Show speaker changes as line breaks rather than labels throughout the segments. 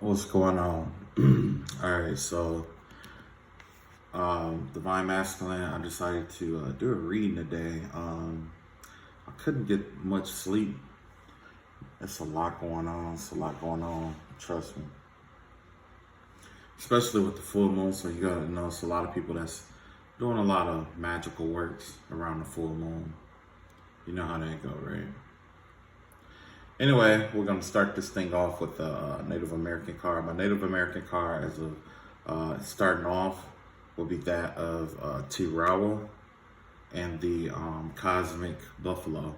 What's going on? All right, so Divine Masculine, I decided to do a reading today. I couldn't get much sleep. It's a lot going on. It's a lot going on. Trust me. Especially with the full moon, so you gotta know it's a lot of people that's doing a lot of magical works around the full moon. You know how that go, right? Anyway, we're gonna start this thing off with a Native American card. My Native American card, as of starting off, will be that of Tirawa and the Cosmic Buffalo.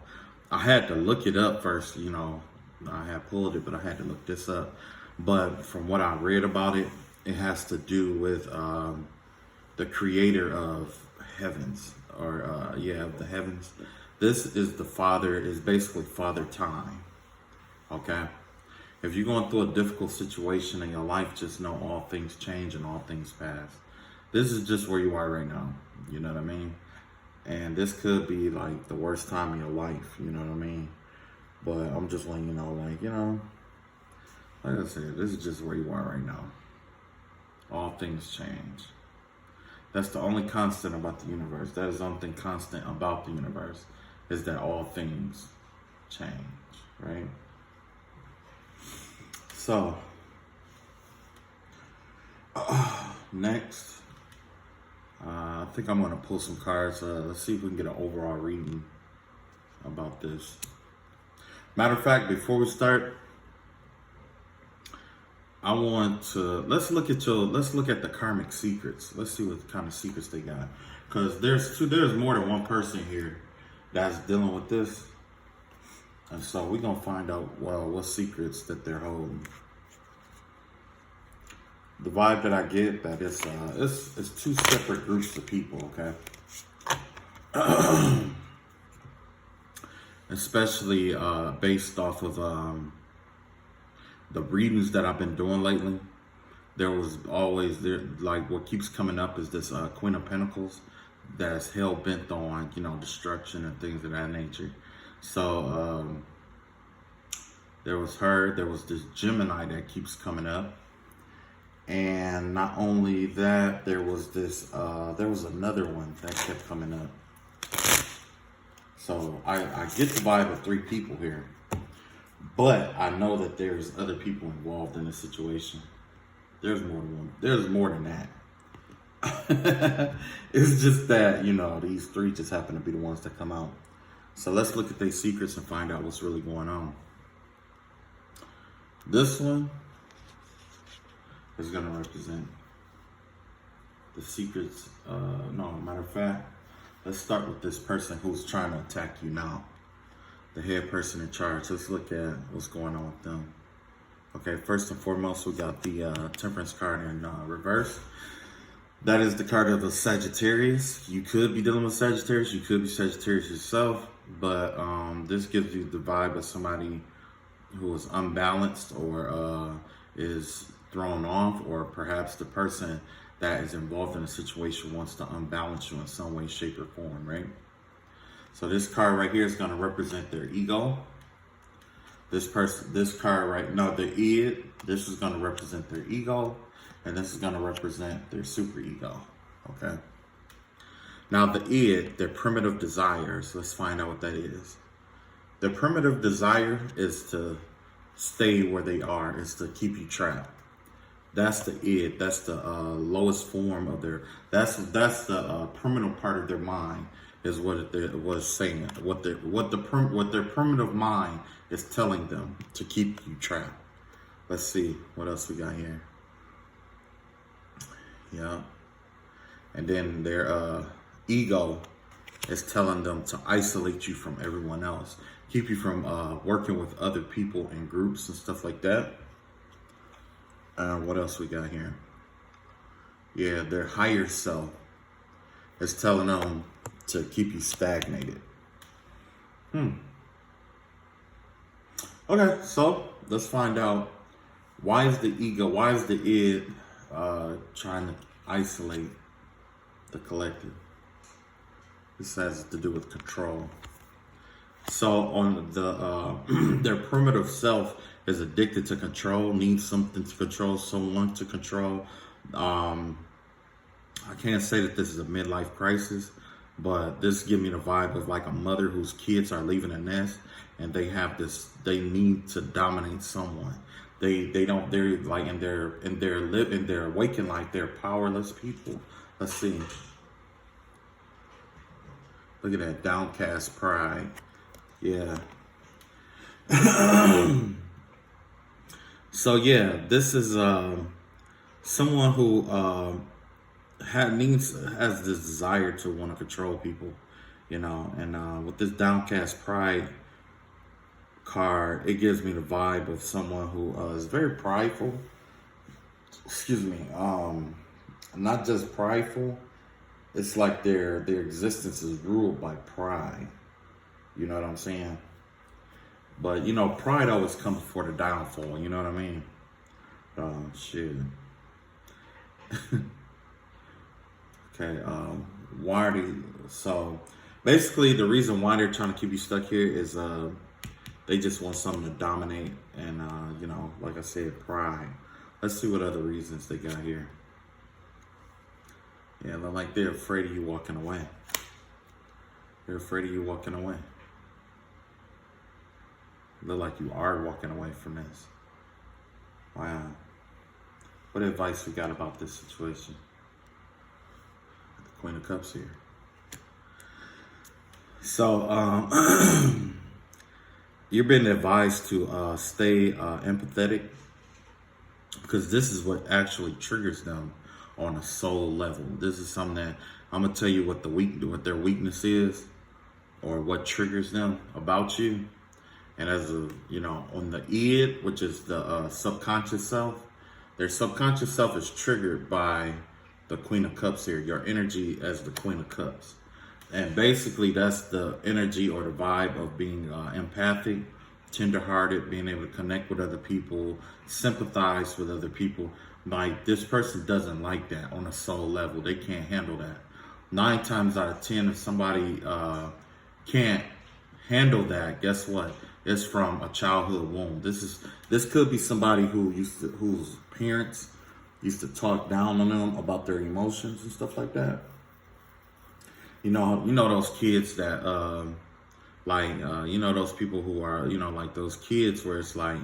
I had to look it up first. I had pulled it, but I had to look this up. But from what I read about it, it has to do with the creator of heavens, or of the heavens. This is the father, is basically Father Time. Okay? If you're going through a difficult situation in your life, just know all things change and all things pass. This is just where you are right now. You know what I mean? And this could be like the worst time in your life. You know what I mean? But I'm just letting you know, like I said, this is just where you are right now. All things change. That's the only constant about the universe. That is the only thing constant about the universe, is that all things change, right? So, next, I think I'm going to pull some cards. Let's see if we can get an overall reading about this. Matter of fact, before we start, I want to, let's look at the karmic secrets. Let's see what kind of secrets they got. Because there's more than one person here that's dealing with this. And so we're going to find out, what secrets that they're holding. The vibe that I get, that it's two separate groups of people, okay? Especially based off of the readings that I've been doing lately. There was always, like, what keeps coming up is this Queen of Pentacles that's hell-bent on, destruction and things of that nature. So there was this Gemini that keeps coming up, and not only that, there was another one that kept coming up. So I get the vibe of three people here, but I know that there's other people involved in this situation. There's more than one. There's more than that. It's just that, these three just happen to be the ones that come out. So let's look at their secrets and find out what's really going on. This one is going to represent the secrets. No, matter of fact, let's start with this person who's trying to attack you now. The head person in charge. Let's look at what's going on with them. Okay, first and foremost, we got the Temperance card in reverse. That is the card of the Sagittarius. You could be dealing with Sagittarius. You could be Sagittarius yourself. But this gives you the vibe of somebody who is unbalanced, or is thrown off, or perhaps the person that is involved in a situation wants to unbalance you in some way, shape, or form, right? So this card right here is going to represent their ego. This card right now, the id, this is going to represent their ego, and this is going to represent their super ego, okay? Now the id, their primitive desires, let's find out what that is. Their primitive desire is to stay where they are, is to keep you trapped. That's the id, that's the lowest form of their, that's the primitive part of their mind, is what it was saying, what their primitive mind is telling them to keep you trapped. Let's see what else we got here. Yeah, and then their ego is telling them to isolate you from everyone else, keep you from working with other people in groups and stuff like that. What else we got here? Yeah, their higher self is telling them to keep you stagnated. Okay, so let's find out, why is the id trying to isolate the collective? This has to do with control. So on the their primitive self is addicted to control, needs something to control, someone to control. Um, I can't say that this is a midlife crisis, but this gives me the vibe of like a mother whose kids are leaving the nest and they have this, they need to dominate someone. They're like in their waking life, they're powerless people. Let's see. Look at that downcast pride. Yeah. So yeah, this is someone who has this desire to want to control people, you know, and with this downcast pride card, it gives me the vibe of someone who is very prideful. Excuse me. Not just prideful. It's like their existence is ruled by pride. You know what I'm saying? But you know, pride always comes before the downfall. You know what I mean? Shit. Okay. Why are they? So basically, the reason why they're trying to keep you stuck here is they just want something to dominate, and you know, like I said, pride. Let's see what other reasons they got here. Yeah, like they're afraid of you walking away. They're afraid of you walking away. Look like you are walking away from this. Wow. What advice we got about this situation? The Queen of Cups here. So, you're being advised to stay empathetic, because this is what actually triggers them on a soul level. This is something that I'm gonna tell you what their weakness is, or what triggers them about you. And as a, you know, on the id, which is the subconscious self, their subconscious self is triggered by the Queen of Cups here, your energy as the Queen of Cups. And basically that's the energy or the vibe of being empathic, tenderhearted, being able to connect with other people, sympathize with other people. Like, this person doesn't like that on a soul level. They can't handle that. 9 times out of 10, if somebody can't handle that, guess what? It's from a childhood wound. This could be somebody whose parents used to talk down on them about their emotions and stuff like that. You know those kids that you know those people who are, you know, like those kids where it's like,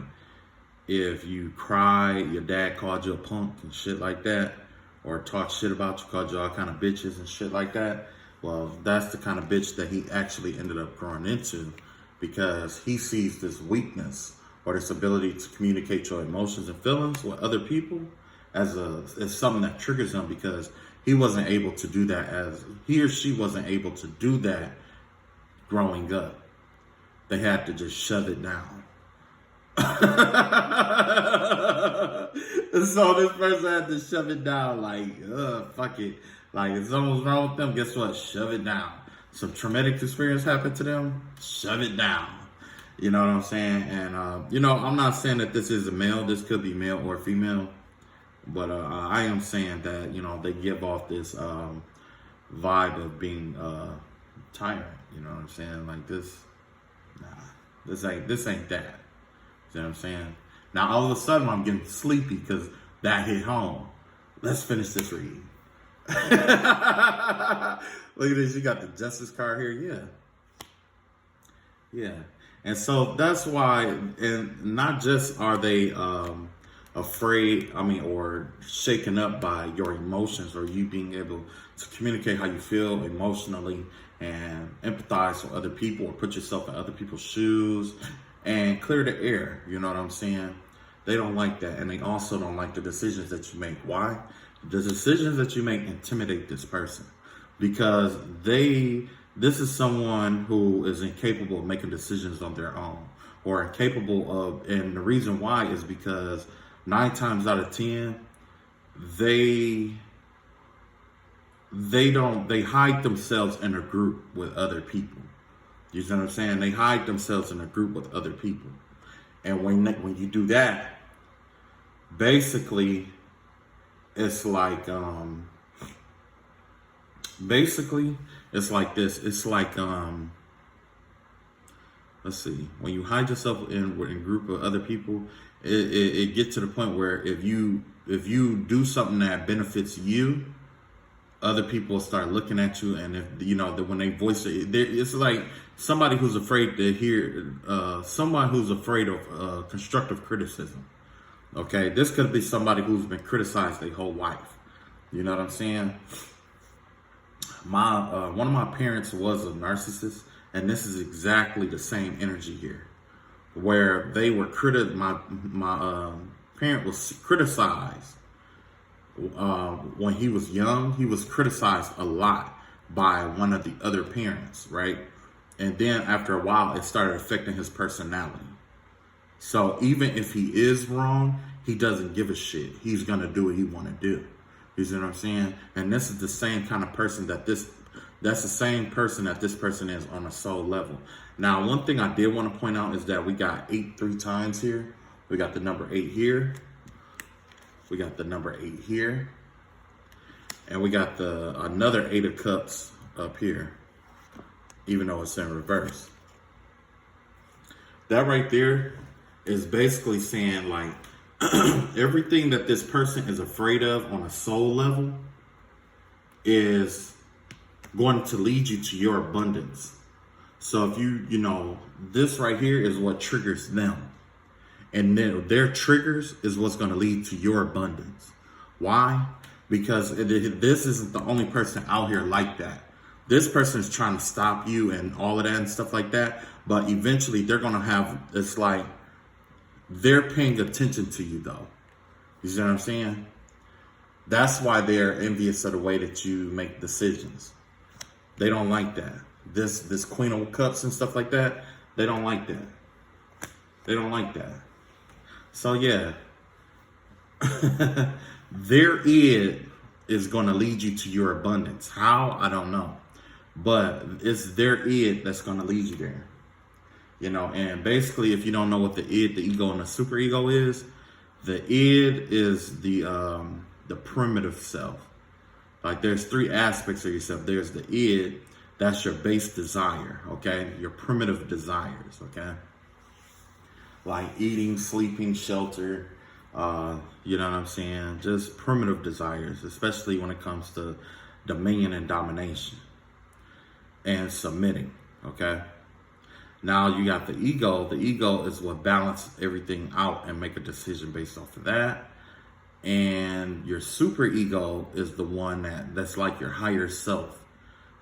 if you cry, your dad called you a punk and shit like that, or talked shit about you, called you all kind of bitches and shit like that. Well, that's the kind of bitch that he actually ended up growing into, because he sees this weakness or this ability to communicate your emotions and feelings with other people as something that triggers him, because he wasn't able to do that he or she wasn't able to do that growing up. They had to just shove it down. So this person had to shove it down, like, fuck it. Like, if something's wrong with them, guess what? Shove it down. Some traumatic experience happened to them, shove it down. You know what I'm saying? And, you know, I'm not saying that this is a male. This could be male or female. But I am saying that, you know, they give off this vibe of being tyrant. You know what I'm saying? Like, this ain't that. You know what I'm saying? Now, all of a sudden, I'm getting sleepy because that hit home. Let's finish this read. Look at this. You got the Justice card here. Yeah. And so that's why, and not just are they afraid, or shaken up by your emotions, or you being able to communicate how you feel emotionally and empathize with other people, or put yourself in other people's shoes and clear the air. You know what I'm saying? They don't like that. And they also don't like the decisions that you make. Why? The decisions that you make intimidate this person, because this is someone who is incapable of making decisions on their own, or incapable of, and the reason why is because 9 times out of 10, they hide themselves in a group with other people. You know what I'm saying? They hide themselves in a group with other people. And when you do that, basically, it's like it's like this. It's like let's see, when you hide yourself in a group of other people, it gets to the point where if you do something that benefits you, other people start looking at you, and if you know that when they voice it, it's like somebody who's afraid to hear, someone who's afraid of constructive criticism. Okay, this could be somebody who's been criticized their whole life. You know what I'm saying? One of my parents was a narcissist, and this is exactly the same energy here, where they were my parent was criticized when he was young. He was criticized a lot by one of the other parents, right? And then after a while, it started affecting his personality. So even if he is wrong, he doesn't give a shit. He's gonna do what he want to do. You see what I'm saying? And this is the same kind of person that's the same person that this person is on a soul level. Now, one thing I did want to point out is that we got 8 3 times here. We got the number 8 here. We got the number 8 here. And we got another 8 of cups up here, even though it's in reverse. That right there is basically saying, like, everything that this person is afraid of on a soul level is going to lead you to your abundance. So if you know, this right here is what triggers them. And then their triggers is what's going to lead to your abundance. Why? Because this isn't the only person out here like that. This person is trying to stop you and all of that and stuff like that. But eventually they're going to have, it's like, they're paying attention to you though. You see what I'm saying? That's why they're envious of the way that you make decisions. They don't like that. This Queen of Cups and stuff like that, they don't like that. They don't like that. So yeah, their id is going to lead you to your abundance. How? I don't know. But it's their id that's going to lead you there. You know, and basically, if you don't know what the id, the ego, and the super ego is, the id is the primitive self. Like, there's 3 aspects of yourself. There's the id, that's your base desire, okay? Your primitive desires, okay? Like eating, sleeping, shelter, you know what I'm saying? Just primitive desires, especially when it comes to dominion and domination and submitting, okay? Now you got the ego. The ego is what balances everything out and make a decision based off of that. And your super ego is the one that's like your higher self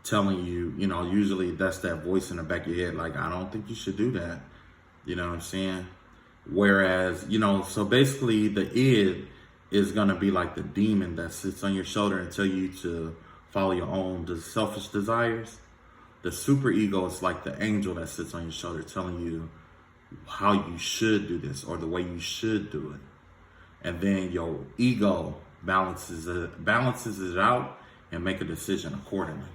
telling you, you know, usually that's that voice in the back of your head, like, I don't think you should do that. You know what I'm saying? Whereas, you know, so basically the id is going to be like the demon that sits on your shoulder and tell you to follow your own selfish desires. The super ego is like the angel that sits on your shoulder telling you how you should do this or the way you should do it. And then your ego balances it out and make a decision accordingly.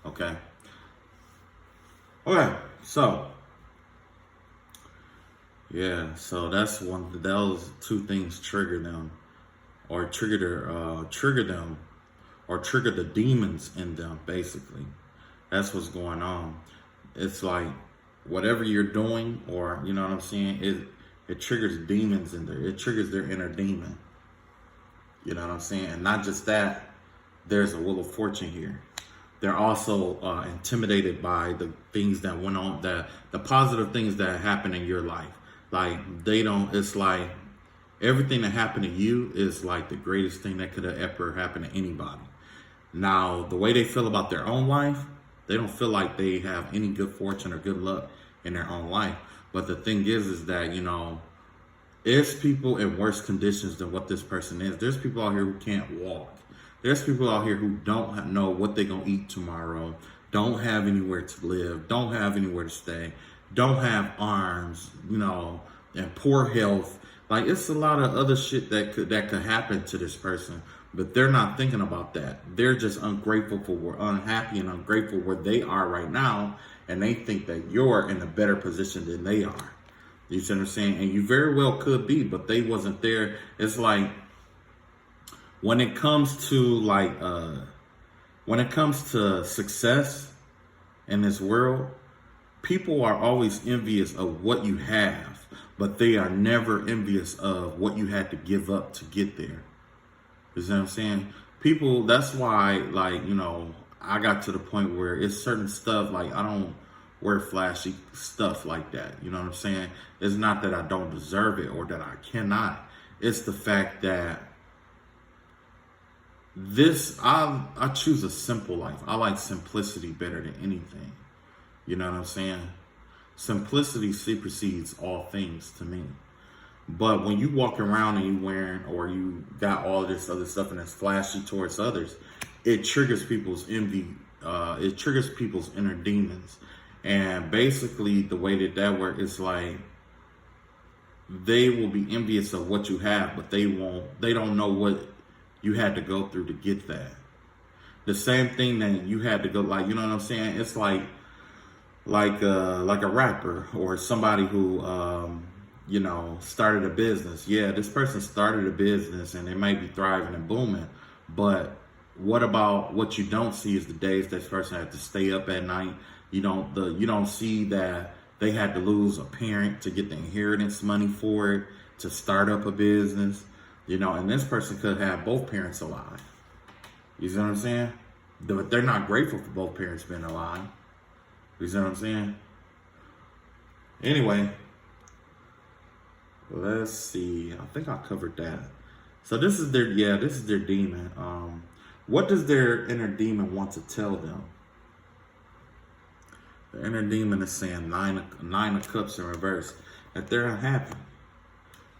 Okay? Okay, so yeah, so that's those 2 things trigger them, or trigger the demons in them, basically. That's what's going on. It's like whatever you're doing, or you know what I'm saying, it triggers demons in there. It triggers their inner demon. You know what I'm saying? And not just that, there's a Wheel of Fortune here. They're also intimidated by the things that went on, the positive things that happen in your life. Like, it's like everything that happened to you is like the greatest thing that could have ever happened to anybody. Now, the way they feel about their own life, they don't feel like they have any good fortune or good luck in their own life. But the thing is that, you know, there's people in worse conditions than what this person is. There's people out here who can't walk. There's people out here who don't know what they're going to eat tomorrow, don't have anywhere to live, don't have anywhere to stay, don't have arms, you know, and poor health. Like, it's a lot of other shit that could happen to this person. But they're not thinking about that. They're just ungrateful unhappy and ungrateful where they are right now. And they think that you're in a better position than they are. You see what I'm saying? And you very well could be, but they wasn't there. It's like, when it comes to success in this world, People are always envious of what you have, but they are never envious of what you had to give up to get there. You see what I'm saying? People, that's why, like, you know, I got to the point where it's certain stuff, like, I don't wear flashy stuff like that. You know what I'm saying? It's not that I don't deserve it or that I cannot. It's the fact that I choose a simple life. I like simplicity better than anything. You know what I'm saying? Simplicity supersedes all things to me. But when you walk around and you wearing, or you got all this other stuff and it's flashy towards others, it triggers people's envy. It triggers people's inner demons. And basically the way that works is like, they will be envious of what you have, but they don't know what you had to go through to get that. The same thing that you had to go, like, you know what I'm saying? It's like a rapper or somebody who, you know, started a business. Yeah, this person started a business and they might be thriving and booming, but what about what you don't see is the days this person had to stay up at night. You don't see that they had to lose a parent to get the inheritance money for it, to start up a business, you know, and this person could have both parents alive. You see what I'm saying? But they're not grateful for both parents being alive. You see what I'm saying? Anyway, let's see. I think I covered that. So this is their demon. What does their inner demon want to tell them? The inner demon is saying nine of cups in reverse, that they're unhappy,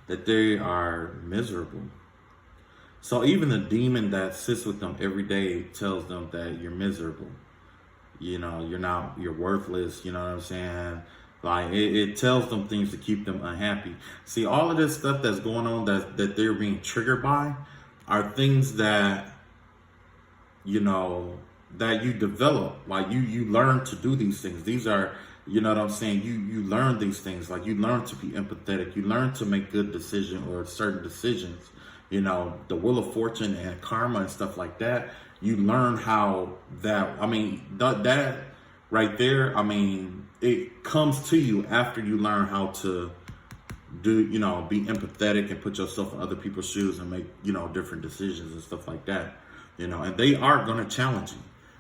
that they are miserable. So even the demon that sits with them every day tells them that you're miserable. You know, you're worthless. You know what I'm saying? Like, it tells them things to keep them unhappy. See, all of this stuff that's going on that they're being triggered by are things that, you know, that you develop. Like, you learn to do these things. These are, you know what I'm saying? You learn these things. Like, you learn to be empathetic. You learn to make good decisions or certain decisions. You know, the Wheel of Fortune and karma and stuff like that. You learn how that, I mean, that right there, I mean, it comes to you after you learn how to do, you know, be empathetic and put yourself in other people's shoes and make, you know, different decisions and stuff like that. You know, and they are going to challenge you.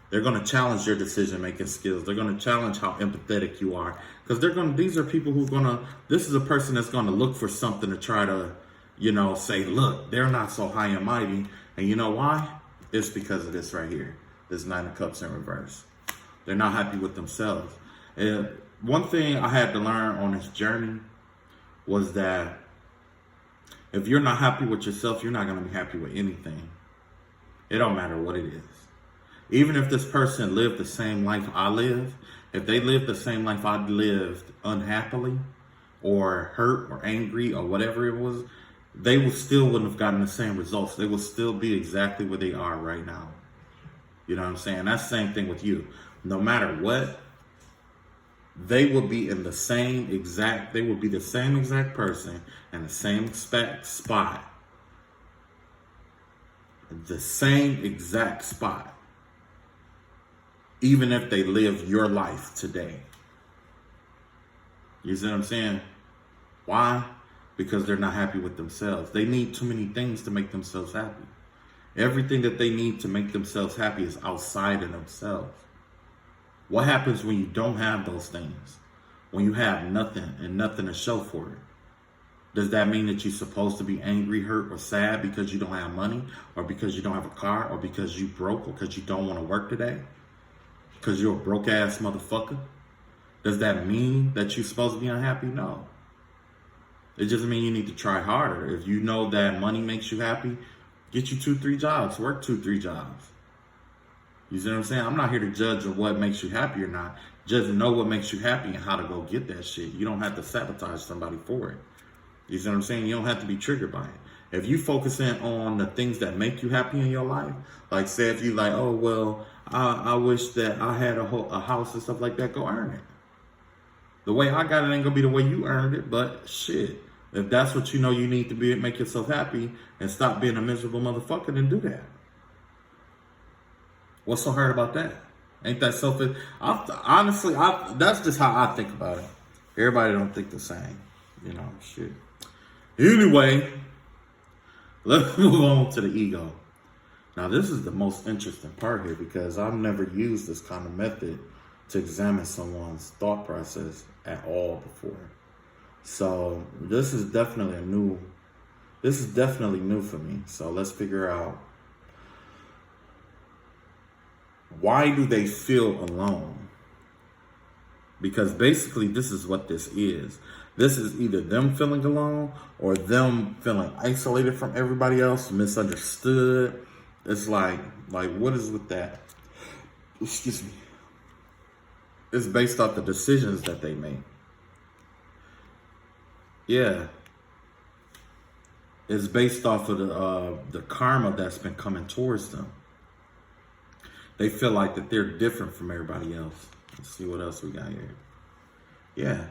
They're going to challenge your decision-making skills. They're going to challenge how empathetic you are. Because these are people who are going to, this is a person that's going to look for something to try to, you know, say, look, they're not so high and mighty. And you know why? It's because of this right here. This Nine of Cups in reverse. They're not happy with themselves. And one thing I had to learn on this journey was that if you're not happy with yourself, you're not going to be happy with anything. It don't matter what it is. Even if this person lived the same life I live, if they lived the same life I lived unhappily or hurt or angry or whatever it was, they wouldn't have gotten the same results. They would still be exactly where they are right now. You know what I'm saying? That's the same thing with you. No matter what, they would be the same exact person in the same exact spot. The same exact spot. Even if they live your life today. You see what I'm saying? Why? Because they're not happy with themselves. They need too many things to make themselves happy. Everything that they need to make themselves happy is outside of themselves. What happens when you don't have those things? When you have nothing and nothing to show for it? Does that mean that you're supposed to be angry, hurt, or sad because you don't have money, or because you don't have a car, or because you broke, or because you don't want to work today? Because you're a broke ass motherfucker? Does that mean that you're supposed to be unhappy? No. It just means you need to try harder. If you know that money makes you happy, get you 2-3 jobs. Work 2-3 jobs. You see what I'm saying? I'm not here to judge what makes you happy or not. Just know what makes you happy and how to go get that shit. You don't have to sabotage somebody for it. You see what I'm saying? You don't have to be triggered by it. If you focus in on the things that make you happy in your life, like say if you like, oh, well, I wish that I had a house and stuff like that, go earn it. The way I got it ain't gonna be the way you earned it, but shit. If that's what you know you need to be, make yourself happy and stop being a miserable motherfucker, then do that. What's so hard about that? Ain't that selfish? Honestly, that's just how I think about it. Everybody don't think the same. You know, shit. Anyway, let's move on to the ego. Now, this is the most interesting part here because I've never used this kind of method to examine someone's thought process at all before. So this is definitely new for me. So let's figure out, why do they feel alone? Because basically this is what this is. This is either them feeling alone or them feeling isolated from everybody else, misunderstood. It's like what is with that? Excuse me. It's based off the decisions that they make. Yeah. It's based off of the karma that's been coming towards them. They feel like that they're different from everybody else. Let's see what else we got here. Yeah.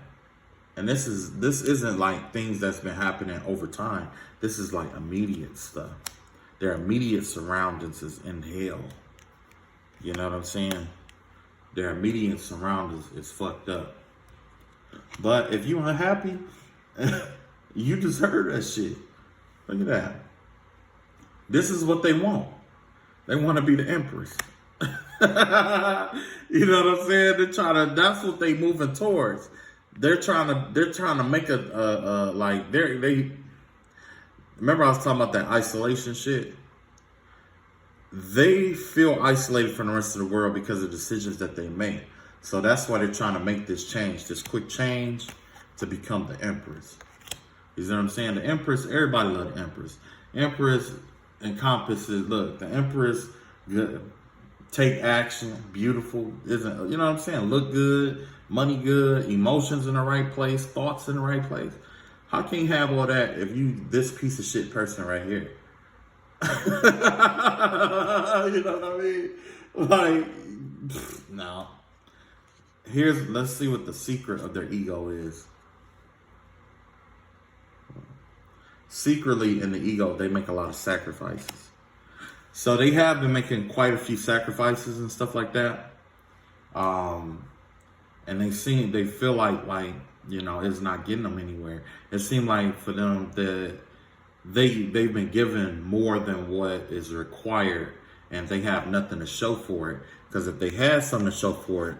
And this isn't like things that's been happening over time. This is like immediate stuff. Their immediate surroundings is in hell. You know what I'm saying? Their immediate surroundings is fucked up. But if you unhappy, you deserve that shit. Look at that. This is what they want. They want to be the empress. You know what I'm saying? That's what they moving towards. They're trying to make they remember I was talking about that isolation shit? They feel isolated from the rest of the world because of decisions that they make. So that's why they're trying to make this change, this quick change to become the empress. You know what I'm saying? The empress, everybody loves the empress. Empress encompasses, look, the empress, good, take action, beautiful, isn't, you know what I'm saying? Look good, money good, emotions in the right place, thoughts in the right place. How can you have all that if you this piece of shit person right here? You know what I mean? Like, no. Let's see what the secret of their ego is. Secretly in the ego, they make a lot of sacrifices. So they have been making quite a few sacrifices and stuff like that. And they feel like, you know, it's not getting them anywhere. It seemed like for them that they've been given more than what is required, and they have nothing to show for it. Because if they had something to show for it,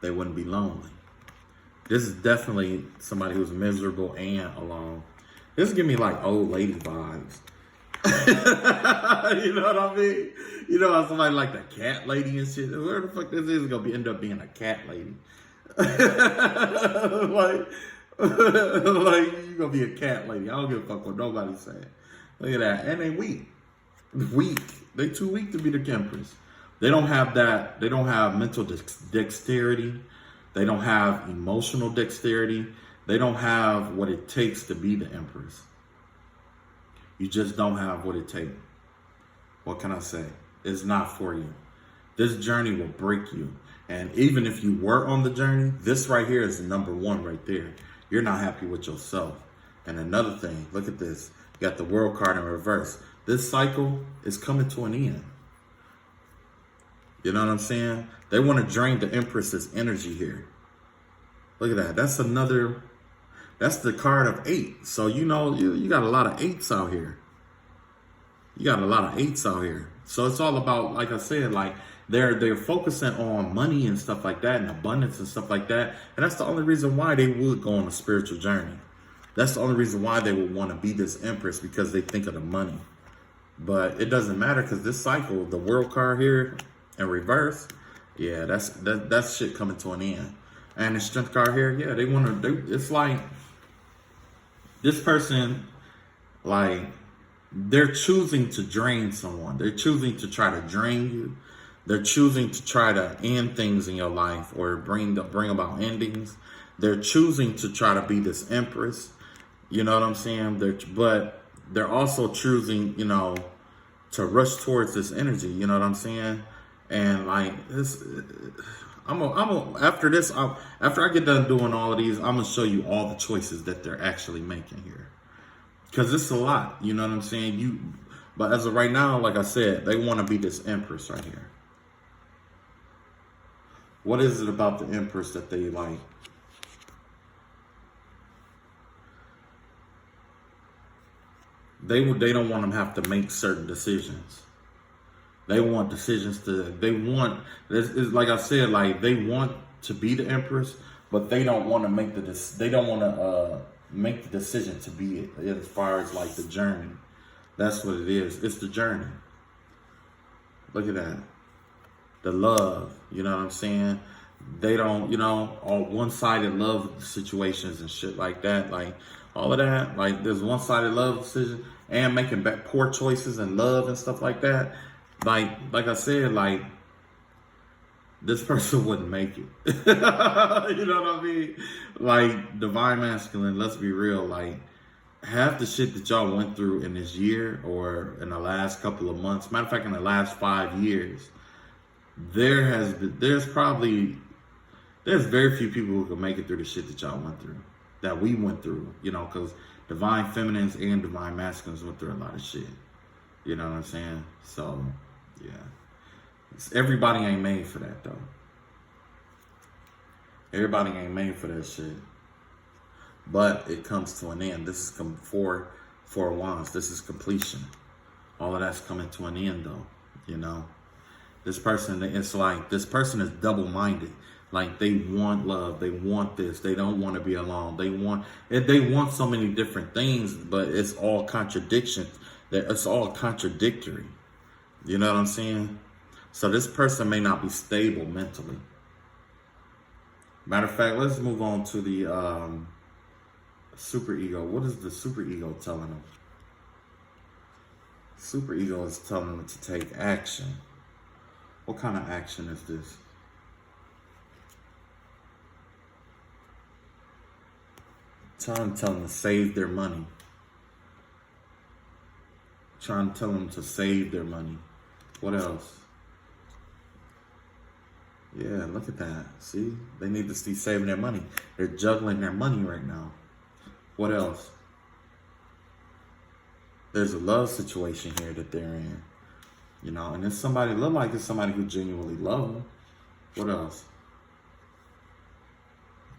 they wouldn't be lonely. This is definitely somebody who's miserable and alone. This give me like old lady vibes. You know what I mean? You know how somebody like the cat lady and shit. Where the fuck this is gonna end up being a cat lady? like you gonna be a cat lady. I don't give a fuck what nobody's saying. Look at that. And they weak. They too weak to be the empress. They don't have that. They don't have mental dexterity. They don't have emotional dexterity. They don't have what it takes to be the empress. You just don't have what it takes. What can I say? It's not for you. This journey will break you. And even if you were on the journey, this right here is the number one right there. You're not happy with yourself. And another thing, look at this. You got the world card in reverse. This cycle is coming to an end. You know what I'm saying? They want to drain the empress's energy here. Look at that. That's the card of 8. So, you know, you got a lot of 8s out here. You got a lot of 8s out here. So it's all about, like I said, like they're focusing on money and stuff like that and abundance and stuff like that. And that's the only reason why they would go on a spiritual journey. That's the only reason why they would want to be this empress, because they think of the money. But it doesn't matter, because this cycle, the world card here in reverse, yeah, that's shit coming to an end. And the strength card here, yeah, it's like this person, like, they're choosing to drain someone. They're choosing to try to drain you. They're choosing to try to end things in your life or bring about endings. They're choosing to try to be this empress. You know what I'm saying? But they're also choosing, you know, to rush towards this energy. You know what I'm saying? And like this, after I get done doing all of these, I'm gonna show you all the choices that they're actually making here. Because it's a lot, you know what I'm saying? But as of right now, like I said, they want to be this empress right here. What is it about the Empress that they like? They don't want them to have to make certain decisions. They want decisions it's like I said, like they want to be the Empress, but they don't want to make make the decision to be it as far as like the journey. That's what it is. It's the journey. Look at that. The love, you know what I'm saying? They don't, all one-sided love situations and shit like that. Like all of that, like there's one-sided love decision and making poor choices in love and stuff like that. Like I said, like this person wouldn't make it. You know what I mean? Like divine masculine, let's be real, like half the shit that y'all went through in this year or in the last couple of months, matter of fact, in the last 5 years, there's very few people who can make it through the shit that y'all went through, that we went through, because divine feminines and divine masculines went through a lot of shit. You know what I'm saying? So, yeah. Everybody ain't made for that, though. Everybody ain't made for that shit. But it comes to an end. This is four wands. This is completion. All of that's coming to an end, though, This person, it's like, this person is double-minded. Like, they want love. They want this. They don't want to be alone. They want so many different things, but it's all contradictions. It's all contradictory. You know what I'm saying? So this person may not be stable mentally. Matter of fact, let's move on to the superego. What is the superego telling them? Superego is telling them to take action. What kind of action is this? Trying to tell them to save their money. Trying to tell them to save their money. What else? Yeah, look at that. See? They need to be saving their money. They're juggling their money right now. What else? There's a love situation here that they're in. And it's somebody, look like it's somebody who genuinely loves them. What else?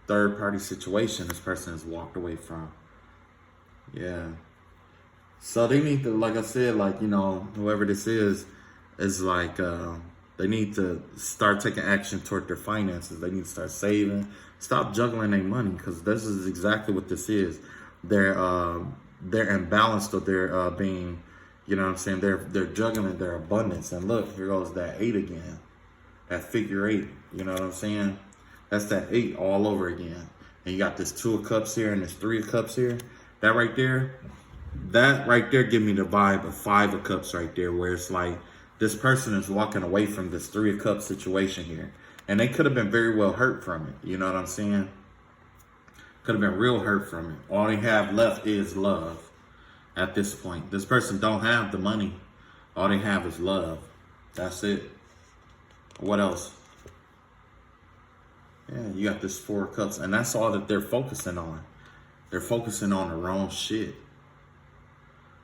Third party situation this person has walked away from. Yeah. So they need to, like I said, like, whoever this is like, they need to start taking action toward their finances. They need to start saving. Stop juggling their money, because this is exactly what this is. They're imbalanced, or they're being, you know what I'm saying? They're juggling their abundance. And look, here goes that 8 again. That figure 8. You know what I'm saying? That's that 8 all over again. And you got this 2 of cups here and this 3 of cups here. That right there give me the vibe of 5 of cups right there, where it's like this person is walking away from this 3 of cups situation here. And they could have been very well hurt from it. You know what I'm saying? Could have been real hurt from it. All they have left is love at this point. This person don't have the money. All they have is love. That's it. What else? Yeah, you got this 4 of cups, and that's all that they're focusing on. They're focusing on the wrong shit.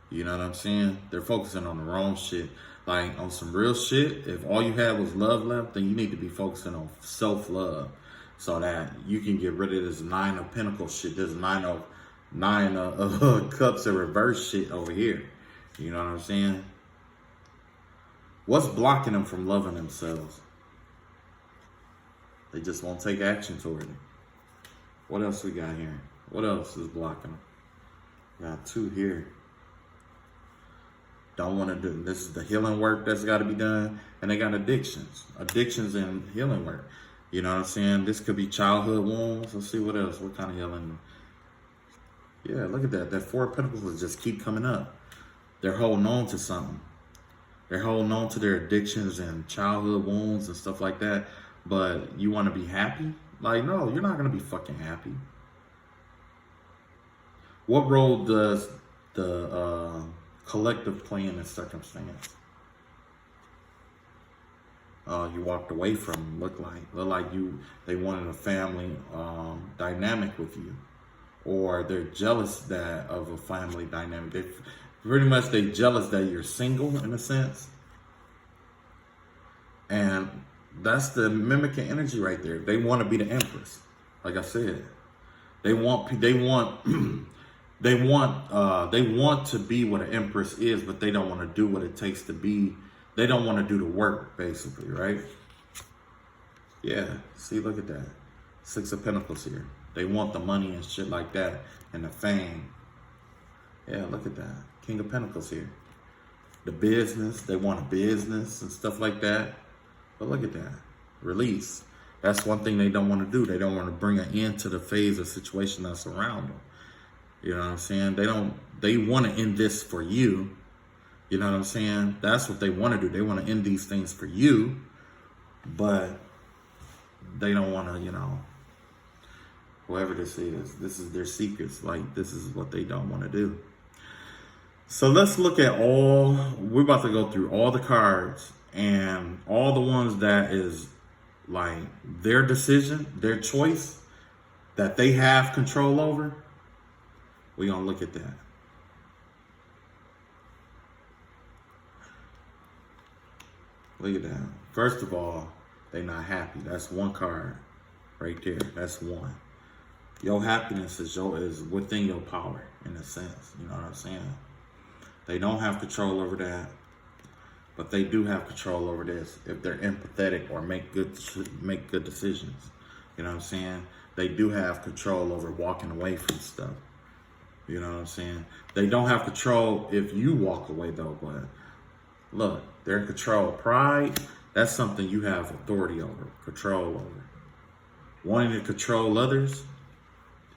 You know what I'm saying? They're focusing on the wrong shit. Like, on some real shit, if all you had was love left, then you need to be focusing on self-love, so that you can get rid of this 9 of Pentacles shit, this 9 of Cups in reverse shit over here. You know what I'm saying? What's blocking them from loving themselves? They just won't take action toward it. What else we got here? What else is blocking them? We got 2 here. Don't want to do. This is the healing work that's got to be done. And they got addictions. Addictions and healing work. You know what I'm saying? This could be childhood wounds. Let's see what else. What kind of healing? Yeah, look at that. That 4 of Pentacles will just keep coming up. They're holding on to something. They're holding on to their addictions and childhood wounds and stuff like that. But you want to be happy? Like, no, you're not going to be fucking happy. What role does the collective play in this circumstance? You walked away from them, look like they wanted a family dynamic with you, or they're jealous of a family dynamic. They jealous that you're single in a sense, and That's the mimicking energy right there. They want to be the empress. Like I said, they want they want to be what an empress is, but they don't want to do what it takes to be. They don't want to do the work, basically, right? Yeah. See, look at that. 6 of Pentacles here. They want the money and shit like that, and the fame. Yeah, look at that. King of Pentacles here. The business. They want a business and stuff like that. But look at that. Release. That's one thing they don't want to do. They don't want to bring an end to the phase or situation that's around them. You know what I'm saying? They want to end this for you. You know what I'm saying? That's what they want to do. They want to end these things for you, but they don't want to, you know, whoever this is their secrets. Like, this is what they don't want to do. So let's look at we're about to go through all the cards and all the ones that is like their decision, their choice that they have control over. We're going to look at that. Look at that. First of all, they're not happy. That's one card right there. That's one. Your happiness is within your power, in a sense. You know what I'm saying? They don't have control over that, but they do have control over this if they're empathetic or make good decisions. You know what I'm saying? They do have control over walking away from stuff. You know what I'm saying? They don't have control if you walk away, though. But look, they're in control. Pride, that's something you have authority over, control over. Wanting to control others,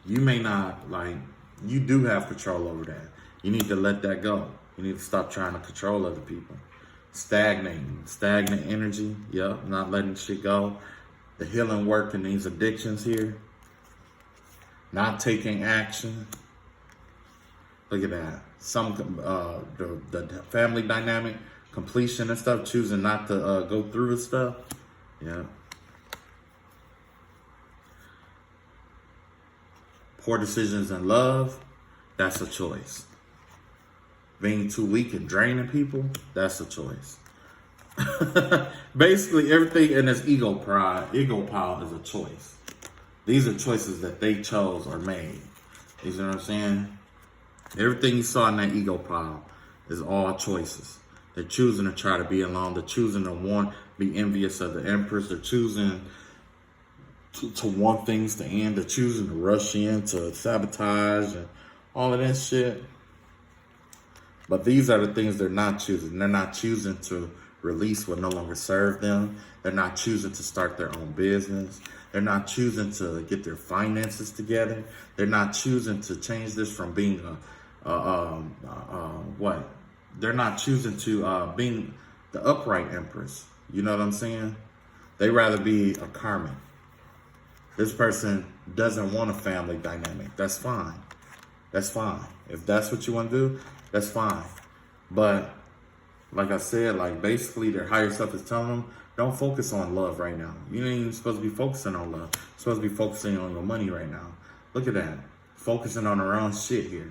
you may not, like, you do have control over that. You need to let that go. You need to stop trying to control other people. Stagnant energy. Yep, not letting shit go. The healing work in these addictions here. Not taking action. Look at that. The family dynamic, completion and stuff, choosing not to go through with stuff. Yeah. Poor decisions in love, that's a choice. Being too weak and draining people, that's a choice. Basically, everything in this ego pile is a choice. These are choices that they chose or made. You see what I'm saying? Everything you saw in that ego pile is all choices. They're choosing to try to be alone. They're choosing to be envious of the Empress. They're choosing to want things to end. They're choosing to rush in to sabotage and all of that shit. But these are the things they're not choosing. They're not choosing to release what no longer serves them. They're not choosing to start their own business. They're not choosing to get their finances together. They're not choosing to change this from being what? They're not choosing to being the upright Empress. You know what I'm saying? They rather be a Karmic. This person doesn't want a family dynamic. That's fine. That's fine. If that's what you want to do, that's fine. But like I said, like basically their higher self is telling them, don't focus on love right now. You ain't even supposed to be focusing on love. You're supposed to be focusing on your money right now. Look at that. Focusing on their own shit here.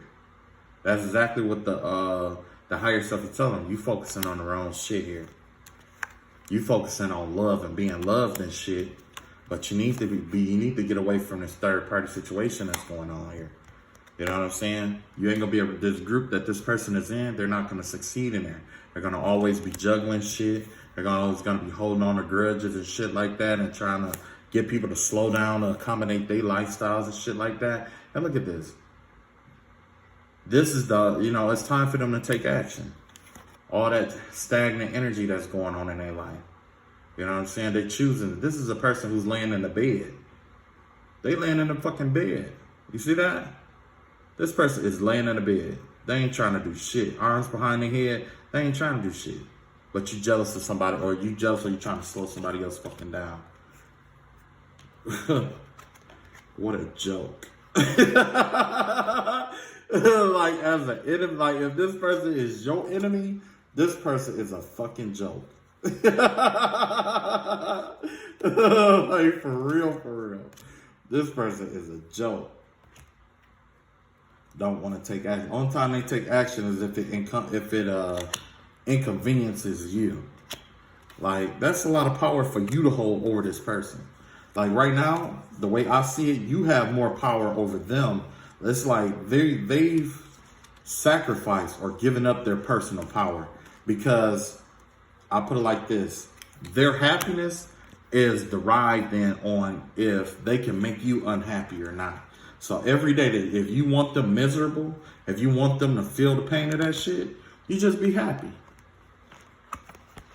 That's exactly what the higher self is telling them. You focusing on their own shit here. You focusing on love and being loved and shit. But you need to get away from this third party situation that's going on here. You know what I'm saying? You ain't gonna be able to, this group that this person is in, they're not gonna succeed in there. They're gonna always be juggling shit. They're always gonna be holding on to grudges and shit like that and trying to get people to slow down to accommodate their lifestyles and shit like that. And look at this. This is it's time for them to take action. All that stagnant energy that's going on in their life. You know what I'm saying? They're choosing. This is a person who's laying in the bed. They laying in the fucking bed. You see that? This person is laying in the bed. They ain't trying to do shit. Arms behind their head. They ain't trying to do shit. But you jealous of somebody, or you jealous, or you trying to slow somebody else fucking down. What a joke. Like, as an enemy, like, if this person is your enemy, this person is a fucking joke. Like, for real. This person is a joke. Don't want to take action. Only time they take action is if it inconveniences you. Like, that's a lot of power for you to hold over this person. Like right now, the way I see it, you have more power over them. It's like they've sacrificed or given up their personal power, because I put it like this: their happiness is the ride then on if they can make you unhappy or not. So every day that if you want them miserable, if you want them to feel the pain of that shit, you just be happy.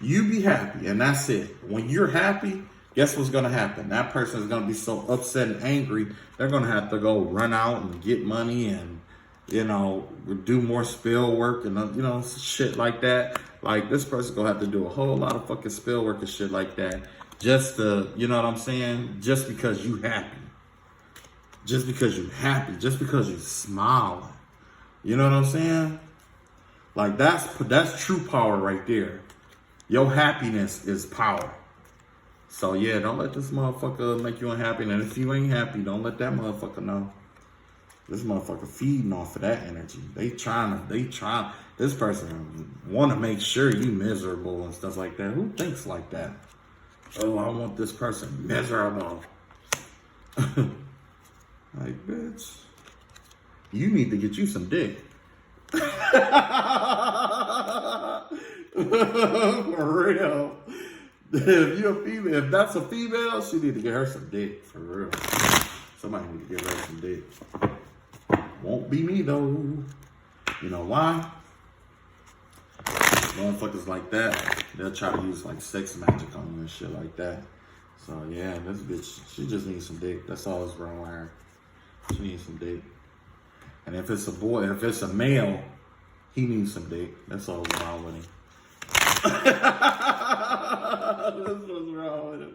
You be happy, and that's it. When you're happy, guess what's going to happen? That person is going to be so upset and angry, they're going to have to go run out and get money and, you know, do more spill work and, you know, shit like that. Like, this person's going to have to do a whole lot of fucking spill work and shit like that just to, you know what I'm saying? Just because you happy. Just because you happy. Just because you smiling. You know what I'm saying? Like, that's true power right there. Your happiness is power. So yeah, don't let this motherfucker make you unhappy. And if you ain't happy, don't let that motherfucker know. This motherfucker feeding off of that energy. They trying. This person want to make sure you miserable and stuff like that. Who thinks like that? Oh, I want this person miserable. Like, bitch, you need to get you some dick. For real. If you're a female, if that's a female, she need to get her some dick. For real. Somebody need to give her some dick. Won't be me though. You know why? Motherfuckers like that, they'll try to use like sex magic on you and shit like that. So yeah, this bitch, she just needs some dick. That's all that's wrong with her. She needs some dick. And if it's a boy, if it's a male, he needs some dick. That's all that's wrong with him. That's what's wrong with him.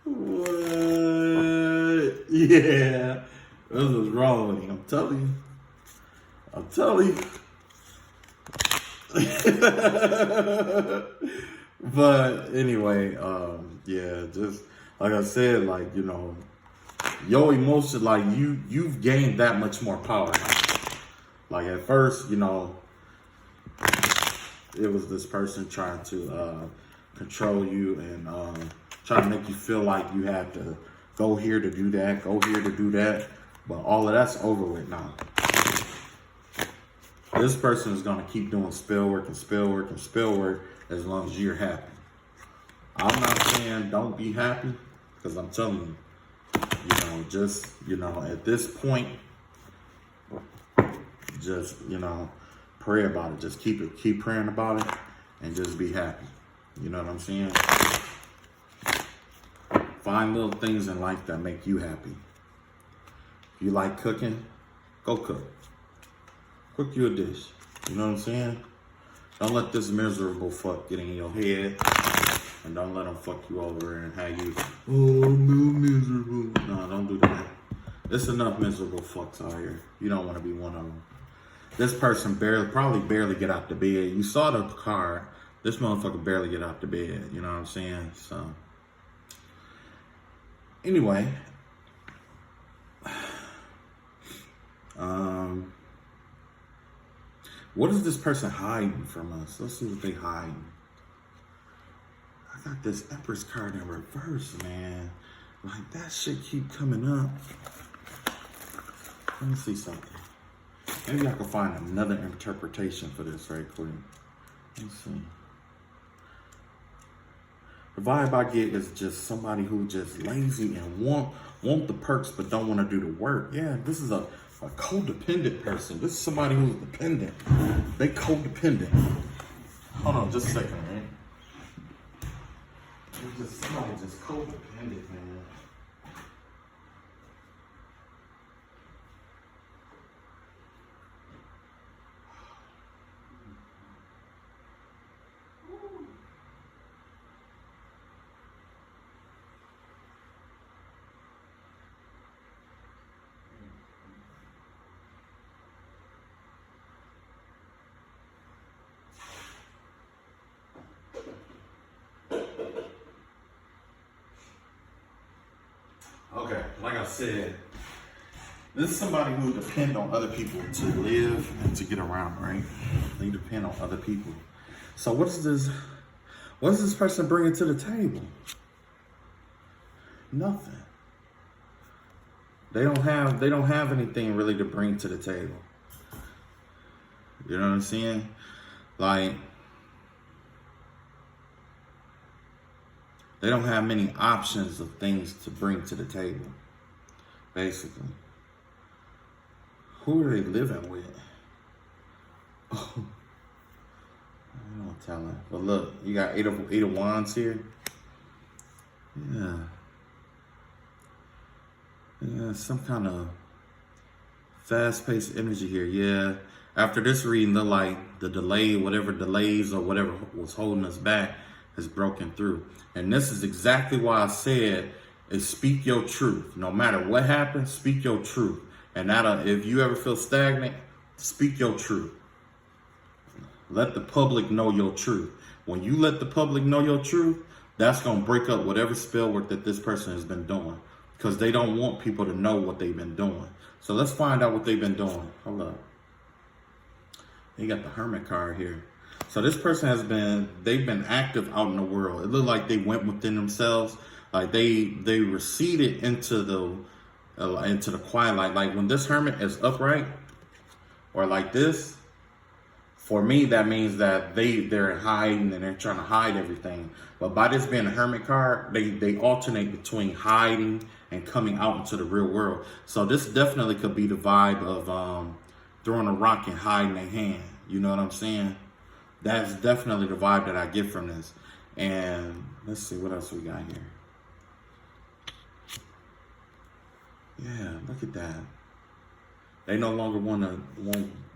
What? Yeah. That's what's wrong with him. I'm telling you. But anyway, yeah, just like I said, like, you know, your emotion, like you've gained that much more power. Like at first, you know, it was this person trying to control you and trying to make you feel like you had to go here to do that, go here to do that. But all of that's over with now. This person is going to keep doing spill work and spill work and spill work as long as you're happy. I'm not saying don't be happy, because I'm telling you, you know, just, you know, at this point, just, you know, pray about it. Just keep praying about it and just be happy. You know what I'm saying? Find little things in life that make you happy. If you like cooking, go cook. Cook you a dish. You know what I'm saying? Don't let this miserable fuck get in your head. And don't let them fuck you over and have you, oh, I'm miserable. No, don't do that. There's enough miserable fucks out here. You don't want to be one of them. This person probably barely get out the bed. You saw the car. This motherfucker barely get out the bed. You know what I'm saying? So, anyway. What is this person hiding from us? Let's see what they hiding. I got this Empress card in reverse, man. Like, that shit keep coming up. Let me see something. Maybe I can find another interpretation for this right quick. Let's see. The vibe I get is just somebody who just lazy and want the perks but don't want to do the work. Yeah, this is a codependent person. This is somebody who's dependent. They codependent. Hold on just a second, man. It's just somebody just codependent, man. Okay, like I said, This is somebody who depend on other people to live and to get around, right? They depend on other people. So what is this person bringing to the table? Nothing. They don't have anything really to bring to the table. You know what I'm saying? Like, they don't have many options of things to bring to the table, basically. Who are they living with? Oh, I don't tell them. But look, you got eight of wands here. Yeah. Yeah, some kind of fast-paced energy here. Yeah. After this reading, look like the delay, whatever delays or whatever was holding us back has broken through. And this is exactly why I said is speak your truth. No matter what happens, speak your truth. And that if you ever feel stagnant, speak your truth. Let the public know your truth. When you let the public know your truth, that's going to break up whatever spell work that this person has been doing. Because they don't want people to know what they've been doing. So let's find out what they've been doing. Hold up. You got the Hermit card here. So this person they've been active out in the world. It looked like they went within themselves. Like they receded into the quiet light. Like when this Hermit is upright or like this, for me, that means that they're hiding and they're trying to hide everything. But by this being a Hermit card, they alternate between hiding and coming out into the real world. So this definitely could be the vibe of throwing a rock and hiding their hand. You know what I'm saying? That's definitely the vibe that I get from this. And let's see what else we got here. Yeah, look at that. They no longer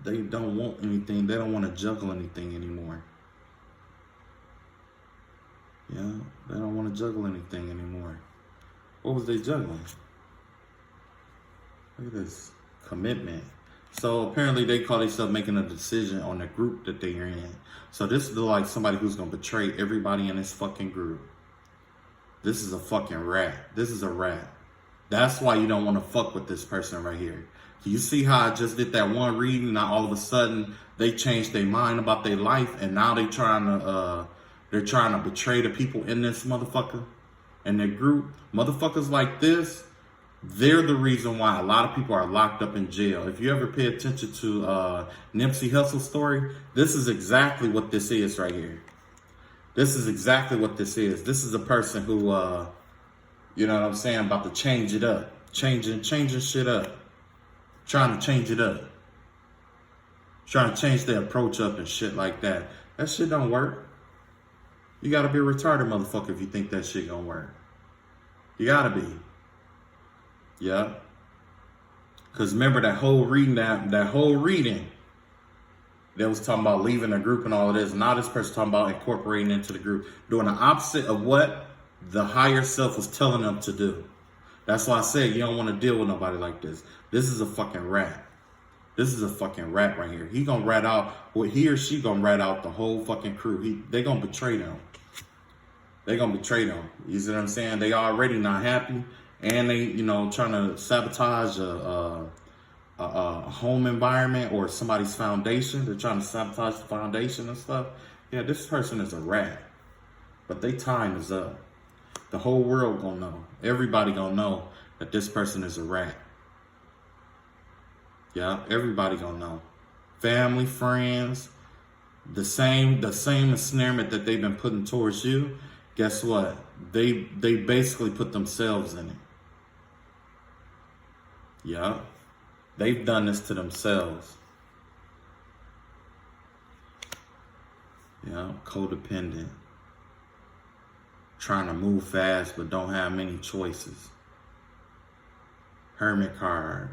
they don't want anything. They don't want to juggle anything anymore. Yeah, they don't want to juggle anything anymore. What was they juggling? Look at this. Commitment. So apparently they call themselves making a decision on the group that they are in. So this is like somebody who's going to betray everybody in this fucking group. This is a fucking rat. This is a rat. That's why you don't want to fuck with this person right here. You see how I just did that one reading, now all of a sudden they changed their mind about their life, and now they're trying to betray the people in this motherfucker and their group. Motherfuckers like this, they're the reason why a lot of people are locked up in jail. If you ever pay attention to Nipsey Hussle's story, this is exactly what this is right here. This is exactly what this is. This is a person who, you know what I'm saying, about to change it up, changing shit up. Trying to change it up. Trying to change their approach up and shit like that. That shit don't work. You gotta be a retarded motherfucker if you think that shit gonna work. You gotta be. Yeah. Cause remember that whole reading, that whole reading, they was talking about leaving a group and all of this. Now this person talking about incorporating into the group. Doing the opposite of what the higher self was telling them to do. That's why I said you don't want to deal with nobody like this. This is a fucking rat. This is a fucking rat right here. He gonna rat out, well, he or she gonna rat out the whole fucking crew. They gonna betray them. They gonna betray them. You see what I'm saying? They already not happy, and they, you know, trying to sabotage a home environment or somebody's foundation. They're trying to sabotage the foundation and stuff. Yeah, this person is a rat, but their time is up. The whole world gonna know. Everybody gonna know that this person is a rat. Yeah, everybody gonna know. Family, friends, the same ensnarement that they've been putting towards you. Guess what? They basically put themselves in it. Yeah, they've done this to themselves. Yeah, codependent. Trying to move fast but don't have many choices. Hermit card.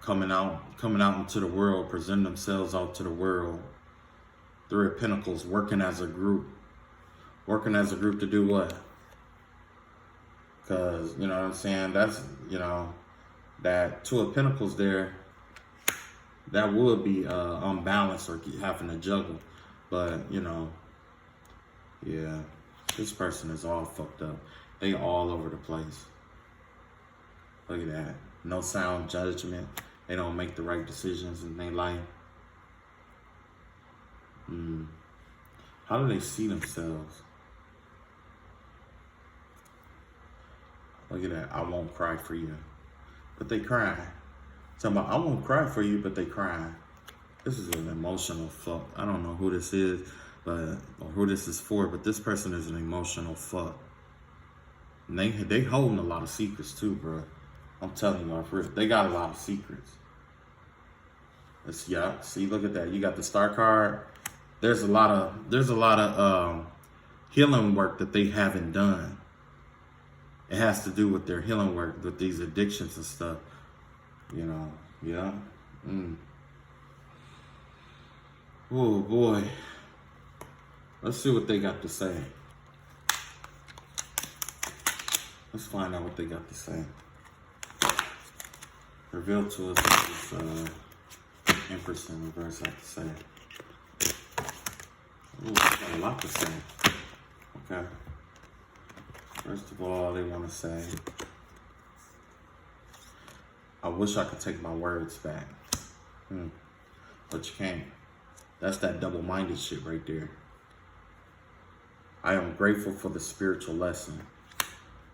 Coming out into the world, presenting themselves out to the world. Three of Pentacles, working as a group. Working as a group to do what? Because, you know what I'm saying, that's, you know, that Two of Pentacles there, that would be unbalanced or having to juggle. But, you know, yeah. This person is all fucked up. They all over the place. Look at that. no sound judgment. They don't make the right decisions in their life. How do they see themselves? Look at that. I won't cry for you. But they cry. Talking about, I won't cry for you, but they cry. This is an emotional fuck. I don't know who this is, or who this is for, but this person is an emotional fuck. And they holding a lot of secrets too, bro. I'm telling you, they got a lot of secrets. See, look at that. You got the Star card. There's a lot of healing work that they haven't done. It has to do with their healing work, with these addictions and stuff. You know, yeah. Oh boy. Let's see what they got to say. Let's find out what they got to say. Reveal to us what this Empress in reverse have to say. Ooh, they got a lot to say. Okay. First of all, they want to say, I wish I could take my words back. But you can't. That's that double-minded shit right there. I am grateful for the spiritual lesson.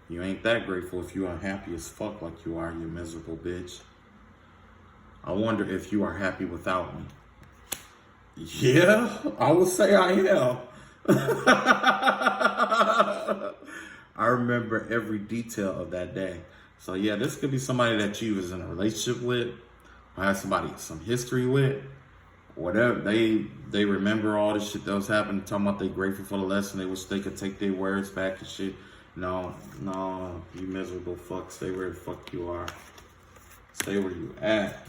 You ain't that grateful if you unhappy as fuck like you are, you miserable bitch. I wonder if you are happy without me. Yeah, I would say I am. I remember every detail of that day. So yeah, this could be somebody that you was in a relationship with, or had some history with, whatever. They remember all the shit that was happening, talking about they grateful for the lesson. They wish they could take their words back and shit. No, you miserable fuck. Stay where the fuck you are. Stay where you at.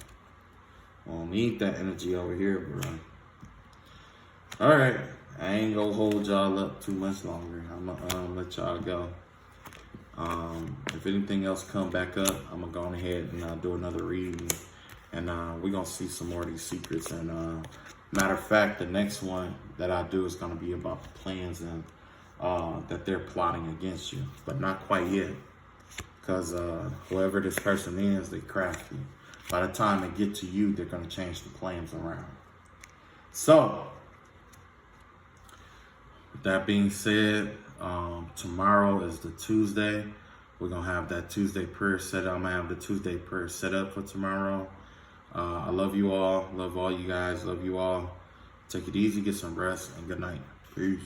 I don't need that energy over here, bro. All right, I ain't gonna hold y'all up too much longer. I'm gonna let y'all go. If anything else come back up, I'm gonna go on ahead and do another reading, and we're gonna see some more of these secrets. And matter of fact, the next one that I do is gonna be about the plans and that they're plotting against you, but not quite yet, because whoever this person is, they crafty. By the time they get to you, they're gonna change the plans around. So, with that being said, tomorrow is the Tuesday. We're gonna have that Tuesday prayer set up. I'm gonna have the Tuesday prayer set up for tomorrow. I love you all. Love all you guys. Love you all. Take it easy. Get some rest. And good night. Peace.